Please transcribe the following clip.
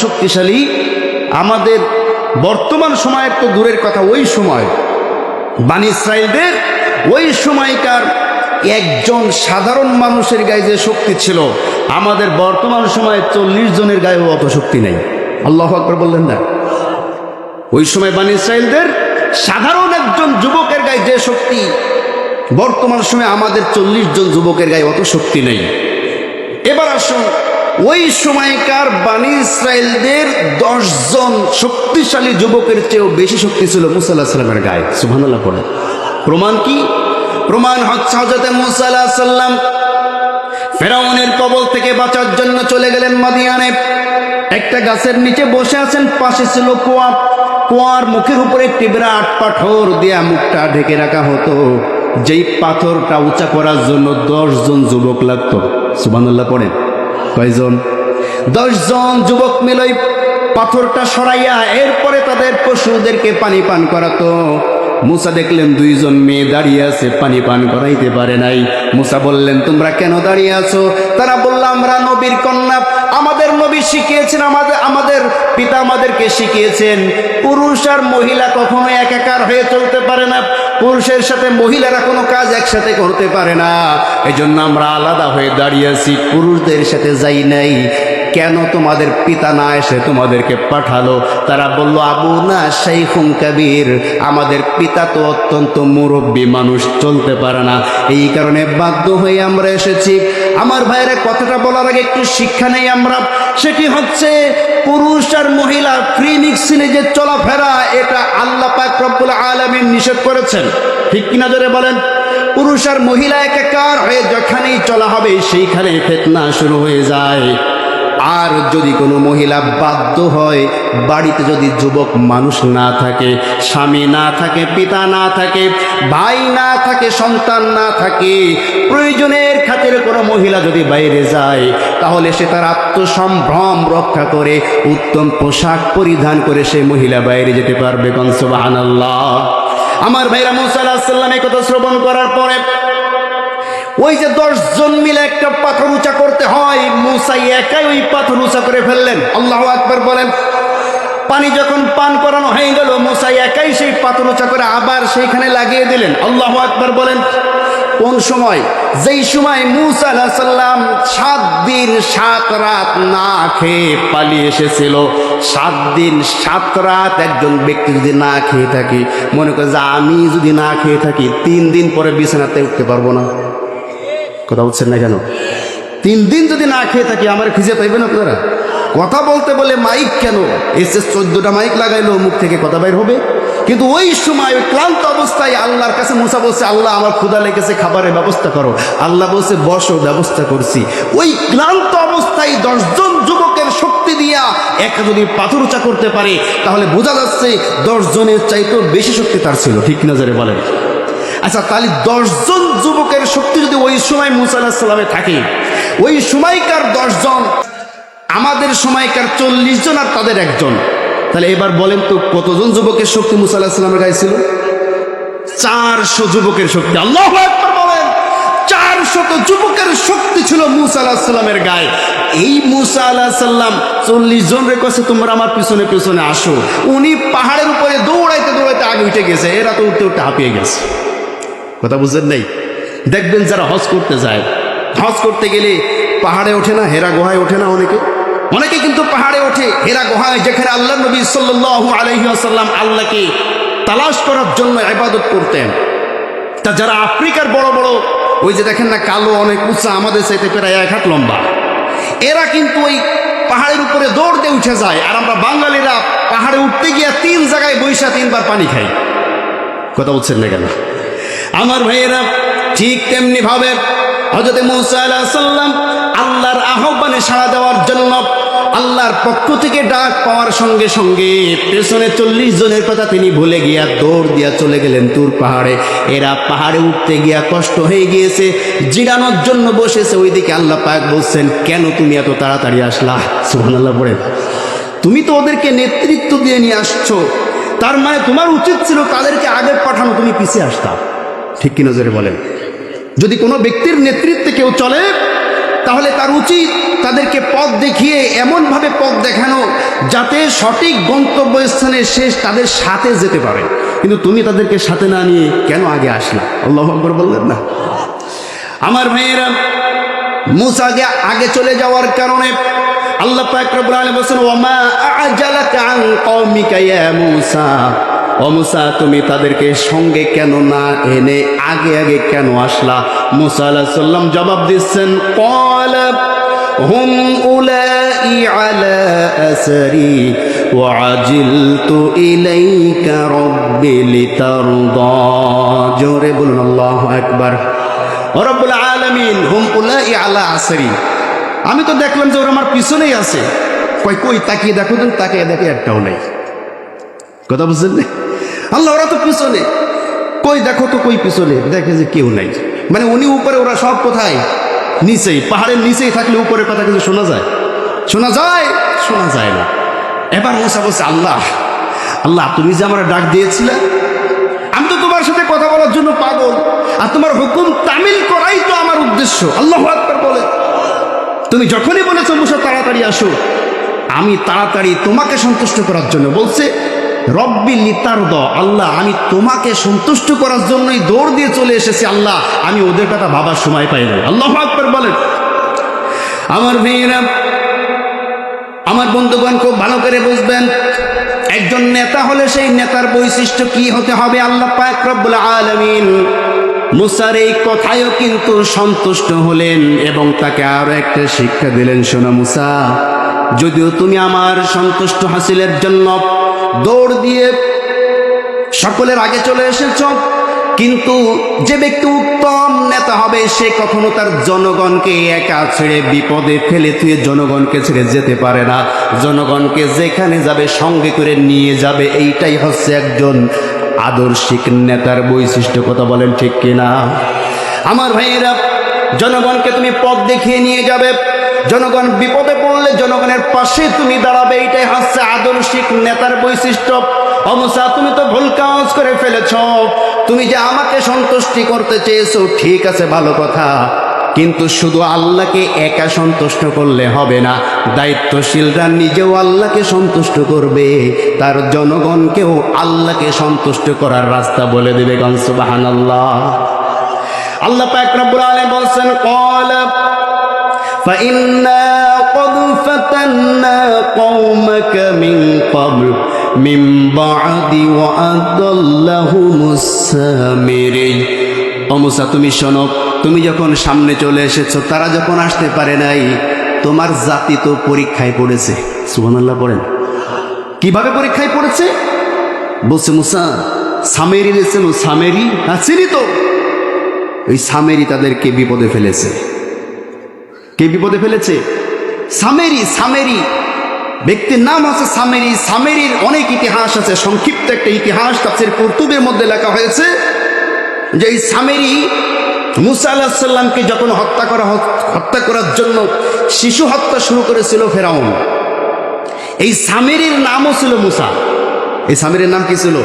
শক্তিশালী। আমাদের বর্তমান সময়ের তো দূরের কথা, ওই সময় বনী ইসরাইলদের ওই সময়কার একজন সাধারণ মানুষের গায়ে যে শক্তি ছিল, আমাদের বর্তমান সময়ে 40 জনের গায়েও অত শক্তি নেই। আল্লাহু আকবার বললেন না? ওই সময় বনী ইসরাইলদের সাধারণ একজন যুবকের গায়ে যে শক্তি, বর্তমান সময়ে আমাদের 40 জন যুবকের গায়ে অত শক্তি নেই। এবার আসুন, ওই সময়কার বনী ইসরাইলদের 10 জন শক্তিশালী যুবকের চেয়েও বেশি শক্তি ছিল মুসা আলাইহিস সালামের গায়ে। সুবহানাল্লাহ পড়ে। প্রমাণ কি? প্রমাণ হচ্ছে হযরত মুসা আলাইহিস সালাম ফেরাউনের কবল থেকে বাঁচার জন্য চলে গেলেন মাদিয়ানে। একটা গাছের নিচে বসে আছেন, পাশে ছিল কুয়া। কুয়ার মুখের উপরে একটি বিরাট পাথর দিয়ে মুখটা ঢেকে রাখা হতো। যেই পাথরটা উঁচা করার জন্য 10 জন যুবক লাগতো। সুবহানাল্লাহ পড়েন। কয়জন? 10 জন যুবক মিলে পাথরটা সরাইয়া এরপরে তাদের পশুদেরকে পানি পান করাতো। মুসা দেখলেন 2 জন মেয়ে দাঁড়িয়ে আছে, পানি পান করাইতে পারে নাই। মুসা বললেন, তোমরা কেন দাঁড়িয়ে আছো? তারা বলল, আমরা নবীর কন্যা, আমাদের নবী শিখিয়েছেন, আমাদের পিতা আমাদেরকে শিখিয়েছেন পুরুষ আর মহিলা কখনো একাকার হয়ে চলতে পারে না, পুরুষের সাথে মহিলারা কোনো কাজ একসাথে করতে পারে না, এজন্য আমরা আলাদা হয়ে দাঁড়িয়ে আছি, পুরুষদের সাথে যাই নাই। কেন তোমাদের পিতা না এসে তোমাদেরকে পাঠালো? তারা বলল, আবু না শাইখুন কাবীর, আমাদের পিতা তো অত্যন্ত মুরব্বী মানুষ, চলতে পারে না, এই কারণে বাধ্য হয়ে আমরা এসেছি। আমার ভাইয়েরা, কথাটা বলার আগে একটু শিক্ষা নেই আমরা। সেটি হচ্ছে, পুরুষ আর মহিলা ফ্রি মিক্সিংয়ে যে চলাফেরা, এটা আল্লাহ পাক রব্বুল আলামিন নিষেধ করেছেন। ঠিক কিনা জোরে বলেন? পুরুষ আর মহিলা একাকার হয়ে যেখানেই চলা হবে সেইখানে ফিতনা শুরু হয়ে যায়। আর যদি কোনো মহিলা বাধ্য হয়, বাড়িতে যদি যুবক মানুষ না থাকে, স্বামী না থাকে, পিতা না থাকে, ভাই না থাকে, সন্তান না থাকে, প্রয়োজনের খাতিরে কোনো মহিলা যদি বাইরে যায়, তাহলে সে তার আত্মসম্ভ্রম রক্ষা করে উত্তম পোশাক পরিধান করে সে মহিলা বাইরে যেতে পারবে। কোন সুবহানাল্লাহ। আমার ভাইরা, মুসা আলাইহিস সালাম এই কথা শ্রবণ করার পরে ওই যে 10 জন মিলে একটা পাথর উঁচা করতে হয়, মুসা একাই ওই পাথর উঁচা করে ফেললেন। আল্লাহু আকবার বলেন। পানি যখন পান করানো হয়ে গেল, মুসা একাই সেই পাথর উঁচা করে আবার সেইখানে লাগিয়ে দিলেন। আল্লাহু আকবার বলেন। কোন সময়? যেই সময় মুসা আলাইহিস সালাম 7 দিন 7 রাত না খেয়ে পালিয়ে এসেছিল। 7 দিন 7 রাত একজন ব্যক্তি যদি না খেয়ে থাকে, মনে করে যে আমি যদি না খেয়ে থাকি 3 দিন পরে বিছানাতে উঠতে পারবো না। কথা বলছেন না কেন? 3 দিন যদি না খেয়ে থাকি, আমার খুঁজে পাইবেন আপনারা? কথা বলতে বলে মাইক কেন? এসে 14টা মাইক লাগাইলো, মুখ থেকে কথা বাইর হবে। কিন্তু ওই সময় ওই ক্লান্ত অবস্থায় আল্লাহর কাছে মুসা বলছে, আল্লাহ আমার ক্ষুধা লেগেছে, খাবারের ব্যবস্থা করো। আল্লাহ বলছে, বসো, ব্যবস্থা করছি। ওই ক্লান্ত অবস্থায় 10 জন যুবকের শক্তি দিয়া একা যদি পাথর উঁচা করতে পারে, তাহলে বোঝা যাচ্ছে 10 জনের চাইতেও বেশি শক্তি তার ছিল। ঠিক নজরে বলেন। আচ্ছা, তাহলে 10 জন যুবকের শক্তি যদি ওই সময় মুসা আলাইহিস সালামে থাকে, ওই সময়কার 10 জন, আমাদের সময়কার 40 জন আর তাদের একজন, তাহলে এবার বলেন তো কতজন যুবকের শক্তি মুসা আলাইহিস সালামের গায়ে ছিল? 400 যুবকের শক্তি। আল্লাহু আকবার বলেন। 400 যুবকের শক্তি ছিল মুসা আলাইহিস সালামের গায়ে। এই মুসা আলাইহিস সালাম 40 জন রে কইছে, তোমরা আমার পিছনে পিছনে আসো। উনি পাহাড়ের উপরে দৌড়াইতে দৌড়াইতে আগে উঠে গেছে, এরা তো উঠতে উঠতে হাঁপিয়ে গেছে। কথা বুঝছেন নাই? দেখবেন যারা হজ করতে যায়, হজ করতে গেলে পাহাড়ে ওঠে না, হেরা গুহায় ওঠে না, অনেকে কিন্তু পাহাড়ে ওঠে, হেরা গুহায়, যেখানে আল্লাহ নবী সাল্লাল্লাহু আলাইহি ওয়াসাল্লাম আল্লাহকে তালাশ করার জন্য ইবাদত করতেন। তা যারা আফ্রিকার বড় বড়, ওই যে দেখেন না কালো, অনেক উঁচা, আমাদের চাইতে প্রায় 1 হাত লম্বা, এরা কিন্তু ওই পাহাড়ের উপরে দৌড় দিয়ে উঠে যায়। আর আমরা বাঙালিরা পাহাড়ে উঠতে গিয়ে 3 জায়গায় বৈশা 3 বার পানি খাই। কথা বলছেন না কেন? আমার ভাইয়েরা, ঠিক তেমনি ভাবে হযরত মুসা আলাইহিস সালাম আল্লাহর আহ্বানে সাড়া দেওয়ার জন্য আল্লাহর পক্ষ থেকে ডাক পাওয়ার সঙ্গে সঙ্গে পেছনে 40 জনের কথা তিনি ভুলে গিয়া দৌড় দিয়া চলে গেলেন তুর পাহাড়ে। এরা পাহাড়ে উঠতে গিয়া কষ্ট হয়ে গিয়েছে, জিরানোর জন্য বসেছে। ওইদিকে আল্লাহ পাক বলছেন, কেন তুমি এত তাড়াতাড়ি আসলা? সুবহানাল্লাহ বলেন। তুমি তো ওদেরকে নেতৃত্ব দিয়ে নিয়ে আসছো, তার মানে তোমার উচিত ছিল তাদেরকে আগে পাঠানো, তুমি পিছিয়ে আসতা। ঠিক কি নজরে বলেন? যদি কোনো ব্যক্তির নেতৃত্বে কেউ চলে, তাহলে তার উচিত তাদেরকে পথ দেখিয়ে এমনভাবে পথ দেখানো সঠিক গন্তব্যস্থানে শেষ তাদের সাথে যেতে পারে, কিন্তু তুমি তাদেরকে সাথে না নিয়ে কেন আগে আসলা? আল্লাহু আকবার বললেন না? আমার ভাইয়েরা, মুসা আগে চলে যাওয়ার কারণে আল্লাহ পাক রব্বুল আলামিন বলেন, ওয়ামা আ'জালাকা আন কওমিকা ইয়া মুসা, ও মুসা তুমি তাদেরকে সঙ্গে কেন না এনে আগে আগে কেন আসলা? মুসা আলাইহিস সালাম জবাব দিচ্ছেন, ক্বালা হুম উলাই আলা আসরি ওয়া আজিলতু ইলাইকা রাব্বি লিতারদা। জোরে বলুন আল্লাহু আকবার। রব্বুল আলামিন হুম উলাই আলা আসরি, আমি তো দেখলাম যে ওরা আমার পিছনেই আছে। কই তাকিয়ে দেখো, তুমি তাকিয়ে দেখে একটাও নেই। কথা বুঝলেন? আল্লাহ ওরা তো পিছনে, কই দেখো তো, কই পিছনে দেখে যে কেউ নাই। মানে উনি উপরে, ওরা সব কোথায়? নিচেই, পাহাড়ের নিচেই থাকলে উপরের কথা কিছু শোনা যায়? শোনা যায়? শোনা যায় না। এবার মুসা বলছে, আল্লাহ আল্লাহ তুমি যে আমার ডাক দিয়েছিলে, আমি তো তোমার সাথে কথা বলার জন্য পাগল, আর তোমার হুকুম তামিল করাই তো আমার উদ্দেশ্য। আল্লাহু আকবার বলে। তুমি যখনই বলেছো মুসা তাড়াতাড়ি আসো, আমি তাড়াতাড়ি তোমাকে সন্তুষ্ট করার জন্য বলছে রব্বি লিতারদ, আল্লাহ আমি তোমাকে সন্তুষ্ট করার জন্যই দৌড় দিয়ে চলে এসেছি। আল্লাহ আমি ওদের কথা ভাবার সময় পাই নাই। আল্লাহু আকবার বলেন। আমার ভাইয়েরা, আমার বন্ধুগণ খুব ভালো করে বুঝবেন, একজন নেতা হলে সেই নেতার বৈশিষ্ট্য কি হতে হবে? আল্লাহ পাক রব্বুল আলামিন মুসার এই কথায়ও কিন্তু সন্তুষ্ট হলেন এবং তাকে আরো একটা শিক্ষা দিলেন, শোনো মুসা, যদিও তুমি আমার সন্তুষ্ট হাসিলের জন্য দৌড় দিয়ে সকলের আগে চলে এসেছ, কিন্তু যে ব্যক্তি উত্তম নেতা হবে সে কখনো তার জনগণকে একা ছেড়ে বিপদে ফেলে তুই জনগণকে ছেড়ে যেতে পারে না। জনগণকে যেখানে যাবে সঙ্গে করে নিয়ে যাবে। এইটাই হচ্ছে একজন আদর্শিক নেতার বৈশিষ্ট্য। কথা বলেন ঠিক কিনা? আমার ভাইয়েরা, জনগণকে তুমি পথ দেখিয়ে নিয়ে যাবে, জনগণ বিপদে পড়লে জনগণের পাশে তুমি দাঁড়াবে। এইটাই হচ্ছে আদর্শিক নেতার বৈশিষ্ট্য। ও মুসা তুমি তো ভুল কাজ করে ফেলেছ। তুমি যে আমাকে সন্তুষ্টি করতে চেয়েছো ঠিক আছে, ভালো কথা, কিন্তু শুধু আল্লাহকে একা সন্তুষ্ট করলে হবে না। দায়িত্বশীলরা নিজেও আল্লাহকে সন্তুষ্ট করবে, তার জনগণকেও আল্লাহকে সন্তুষ্ট করার রাস্তা বলে দেবে। সুবহানাল্লাহ। আল্লাহ পাক রব্বুল আলামিন বলেন, ক্বালা ফাইন্না ক্বাদ ফাতান্না কওমাকা মিন ক্বাবল মিন বা'দি ওয়া আদাল্লাহুমুস সামিরি। ও মুসা তুমি শোনো, তুমি যখন সামনে চলে এসেছো, তারা যখন আসতে পারে নাই, তোমার জাতি তো পরীক্ষায় পড়েছে। সুবহানাল্লাহ পড়েন। কিভাবে পরীক্ষায় পড়েছে? বলছে মুসা সামেরি রেছেন, সামেরি চিনি তো, ওই সামেরি তাদেরকে বিপদে ফেলেছে। কে বিপদে ফেলেছে? সামেরি। সামেরি ব্যক্তির নাম আছে সামেরি। সামেরির অনেক ইতিহাস আছে, সংক্ষিপ্ত একটা ইতিহাস তাফসীর কুরতুবীর মধ্যে লেখা হয়েছে যে এই সামেরি মুসা আলাইহিস সালামকে যখন হত্যা করার জন্য শিশু হত্যা শুরু করেছিল ফেরাউন, এই সামেরির নামও ছিল মুসা। এই সামেরির নাম কি ছিল?